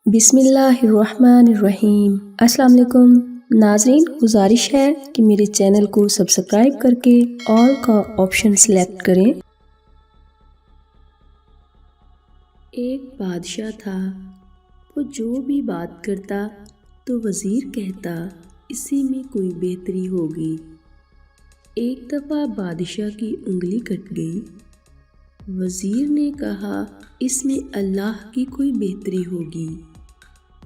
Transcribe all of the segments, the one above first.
بسم اللہ الرحمن الرحیم۔ السلام علیکم ناظرین، گزارش ہے کہ میرے چینل کو سبسکرائب کر کے آل کا آپشن سلیکٹ کریں۔ ایک بادشاہ تھا، وہ جو بھی بات کرتا تو وزیر کہتا اسی میں کوئی بہتری ہوگی۔ ایک دفعہ بادشاہ کی انگلی کٹ گئی۔ وزیر نے کہا اس میں اللہ کی کوئی بہتری ہوگی۔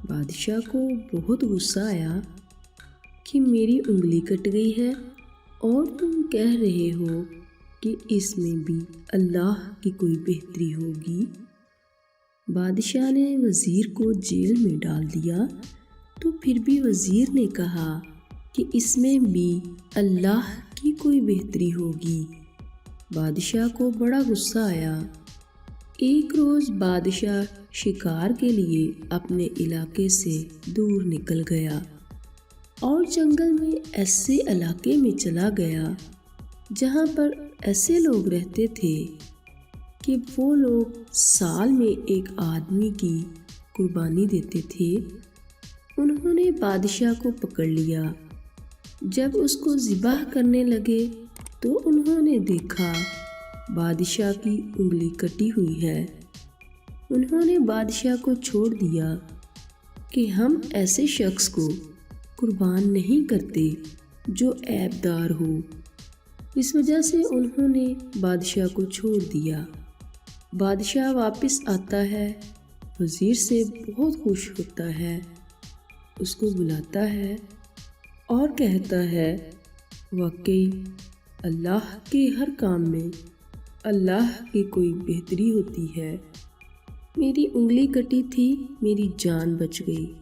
بادشاہ کو بہت غصہ آیا کہ میری انگلی کٹ گئی ہے اور تم کہہ رہے ہو کہ اس میں بھی اللہ کی کوئی بہتری ہوگی۔ بادشاہ نے وزیر کو جیل میں ڈال دیا تو پھر بھی وزیر نے کہا کہ اس میں بھی اللہ کی کوئی بہتری ہوگی۔ بادشاہ کو بڑا غصہ آیا۔ ایک روز بادشاہ شکار کے لیے اپنے علاقے سے دور نکل گیا اور جنگل میں ایسے علاقے میں چلا گیا جہاں پر ایسے لوگ رہتے تھے کہ وہ لوگ سال میں ایک آدمی کی قربانی دیتے تھے۔ انہوں نے بادشاہ کو پکڑ لیا۔ جب اس کو ذبح کرنے لگے تو انہوں نے دیکھا بادشاہ کی انگلی کٹی ہوئی ہے۔ انہوں نے بادشاہ کو چھوڑ دیا کہ ہم ایسے شخص کو قربان نہیں کرتے جو عیب دار ہو۔ اس وجہ سے انہوں نے بادشاہ کو چھوڑ دیا۔ بادشاہ واپس آتا ہے، وزیر سے بہت خوش ہوتا ہے، اس کو بلاتا ہے اور کہتا ہے واقعی اللہ کے ہر کام میں اللہ کی کوئی بہتری ہوتی ہے۔ میری انگلی کٹی تھی، میری جان بچ گئی۔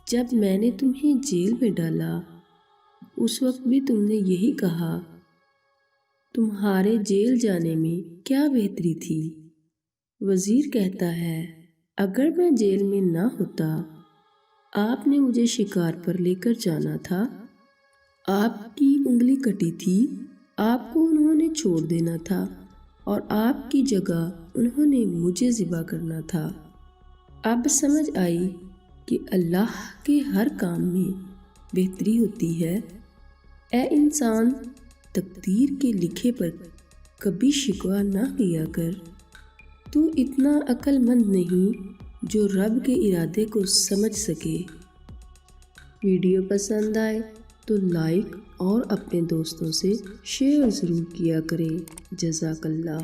جب میں نے تمہیں جیل میں ڈالا اس وقت بھی تم نے یہی کہا۔ تمہارے جیل جانے میں کیا بہتری تھی؟ وزیر کہتا ہے اگر میں جیل میں نہ ہوتا آپ نے مجھے شکار پر لے کر جانا تھا۔ آپ کی انگلی کٹی تھی، آپ کو انہوں نے چھوڑ دینا تھا اور آپ کی جگہ انہوں نے مجھے ذبح کرنا تھا۔ اب سمجھ آئی کہ اللہ کے ہر کام میں بہتری ہوتی ہے۔ اے انسان، تقدیر کے لکھے پر کبھی شکوہ نہ کیا کر۔ تو اتنا عقل مند نہیں جو رب کے ارادے کو سمجھ سکے۔ ویڈیو پسند آئے تو لائک اور اپنے دوستوں سے شیئر ضرور کیا کریں۔ جزاک اللہ۔